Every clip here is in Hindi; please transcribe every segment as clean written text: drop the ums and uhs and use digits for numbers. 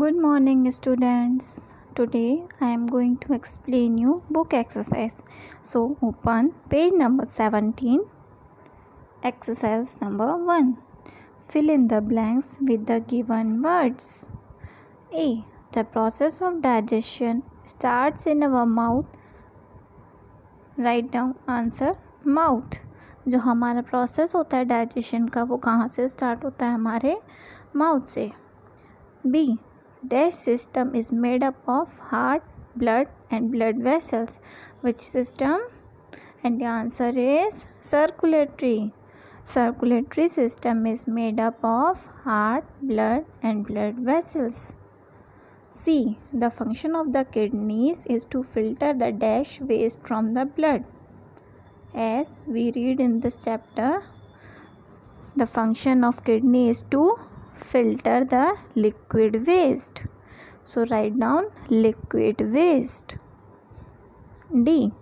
Good morning, students. Today I am going to explain you book exercise. So open page number 17. Exercise number 1. Fill in the blanks with the given words. A. The process of digestion starts in our mouth. Write down answer mouth. जो हमारा प्रोसेस होता है डाइजेशन का वो कहाँ से स्टार्ट होता है? हमारे माउथ से. B. Dash system is made up of heart, blood and blood vessels. Which system? And the answer is circulatory. Circulatory system is made up of heart, blood and blood vessels. C. The function of the kidneys is to filter the dash waste from the blood. As we read in this chapter, the function of kidney is to filter the liquid waste. So write down liquid waste. D.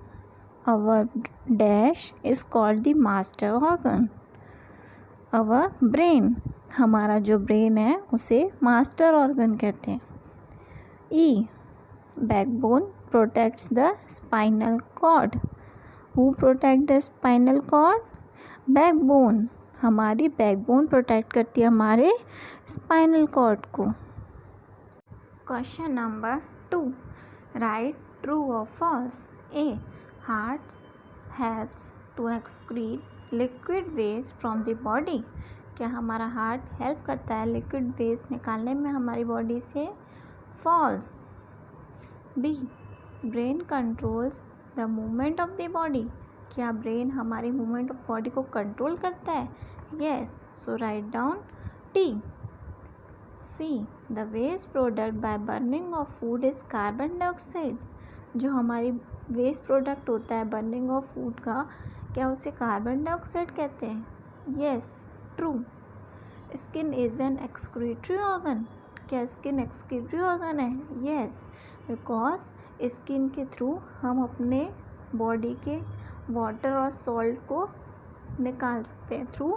Our dash is called the master organ. Our brain, हमारा जो ब्रेन है उसे मास्टर ऑर्गन कहते हैं. E. Backbone protects the spinal cord. Who protect the spinal cord? Backbone. हमारी बैकबोन प्रोटेक्ट करती है हमारे स्पाइनल कॉर्ड को. Question number 2. राइट ट्रू और false. A. Heart helps to excrete liquid waste from the body. क्या हमारा हार्ट हेल्प करता है लिक्विड वेस्ट निकालने में हमारी बॉडी से? False. B. Brain controls the movement of the body. क्या ब्रेन हमारी मूवमेंट ऑफ बॉडी को कंट्रोल करता है? Yes. So write down T. C. The waste product by burning of food is carbon dioxide. जो हमारी वेस्ट प्रोडक्ट होता है बर्निंग ऑफ फूड का, क्या उसे कार्बन डाइऑक्साइड कहते हैं? Yes. True. Skin is an excretory organ. क्या स्किन एक्सक्रीटरी ऑर्गन है? यस. बिकॉज स्किन के थ्रू हम अपने बॉडी के वाटर और सॉल्ट को निकाल सकते हैं थ्रू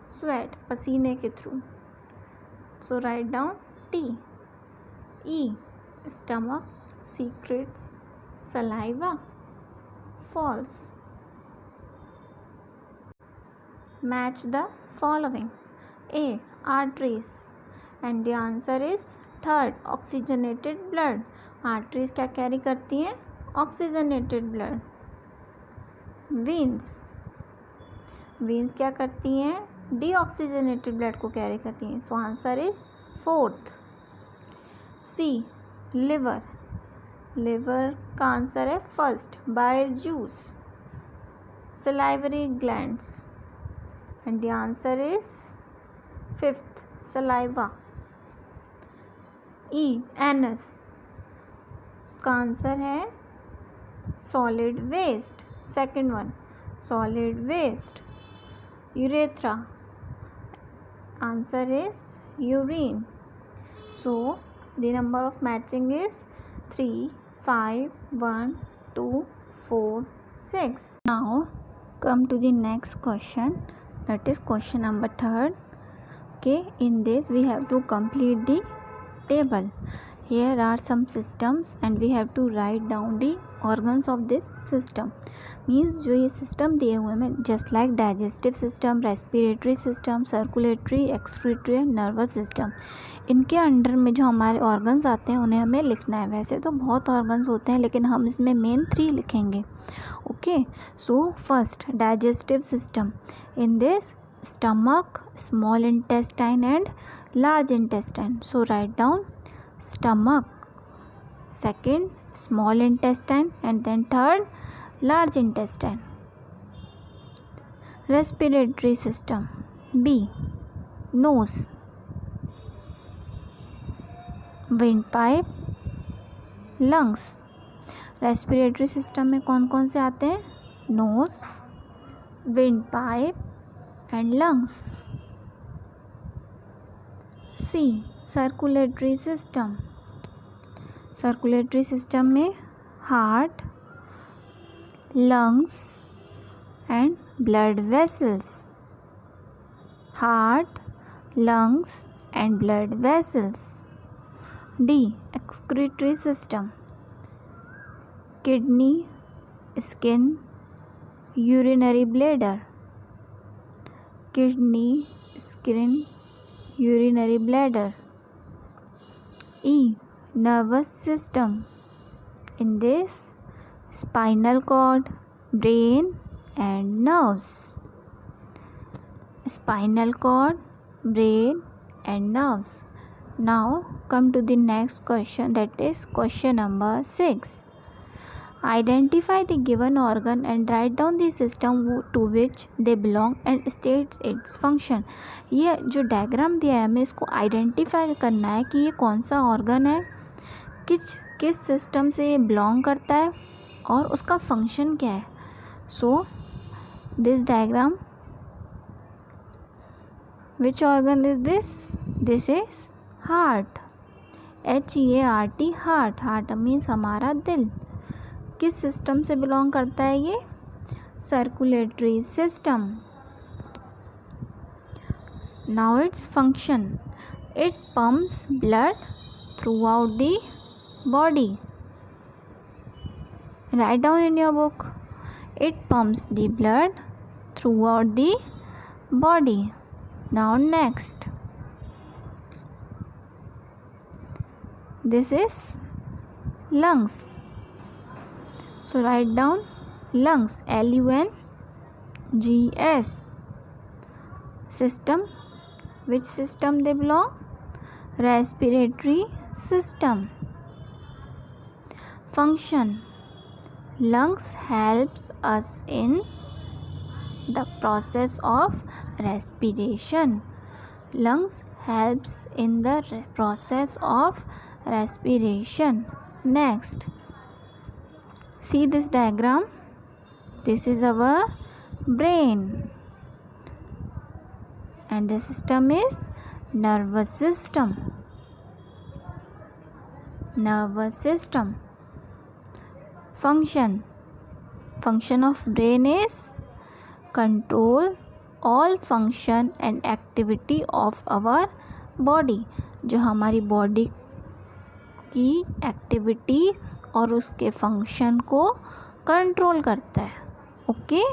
स्वेट, पसीने के through. So write down T. E. Stomach secretes saliva. False. Match the following. A. Arteries and the answer is third oxygenated blood. Arteries क्या कैरी करती हैं? Oxygenated blood. वेन्स. वेन्स क्या करती हैं? डीऑक्सीजनेटेड ब्लड को कैरी करती हैं. So answer is fourth. C. Liver. Liver का आंसर है first. Bile juice. Salivary glands and the answer is fifth. Saliva. E. Anus. उसका आंसर है solid waste. Second one solid waste. Urethra. Answer is urine. So the number of matching is 3, 5, 1, 2, 4, 6. Now come to the next question, that is question number 3rd. Okay, in this we have to complete the table. Here are some systems and we have to write down the organs of this system. Means जो ये सिस्टम दिए हुए हैं just like digestive system, respiratory system, circulatory, excretory and nervous system, इनके अंडर में जो हमारे ऑर्गन्स आते हैं उन्हें हमें लिखना है. वैसे तो बहुत ऑर्गन्स होते हैं लेकिन हम इसमें मेन 3 लिखेंगे. Okay. So first digestive system. In this stomach, small intestine and large intestine. So write down stomach, second small intestine and then third large intestine. Respiratory system. B. Nose, windpipe, lungs. Respiratory system में कौन कौन से आते हैं? Nose, windpipe and lungs. C. Circulatory system. Circulatory system में heart, lungs and blood vessels. Heart, lungs and blood vessels. D. Excretory system. Kidney, skin, urinary bladder. Kidney, skin, urinary bladder. E. Nervous system. In this, spinal cord, brain and nerves. Spinal cord, brain and nerves. Now come to the next question, that is question number 6. Identify the given organ and write down the system to which they belong and states its function. ये जो डायग्राम दिया है हमें इसको आइडेंटिफाई करना है कि ये कौन सा ऑर्गन है, किस सिस्टम से ये बिलोंग करता है और उसका फंक्शन क्या है. So this diagram, which organ is this? This is heart. HEART, heart. Heart means हमारा दिल. किस सिस्टम से बिलोंग करता है ये? Circulatory system. Now its function. It pumps blood through out the body. Write down in your book. It pumps the blood throughout the body. Now next. This is lungs. So write down lungs. LUNGS. System. Which system they belong? Respiratory system. Function. Lungs helps us in the process of respiration. Lungs helps in the process of respiration. Next, see this diagram. This is our brain and the system is nervous system. Nervous system. Function of brain is control all function and activity of our body. जो हमारी बॉडी की एक्टिविटी और उसके फंक्शन को कंट्रोल करता है. ओके.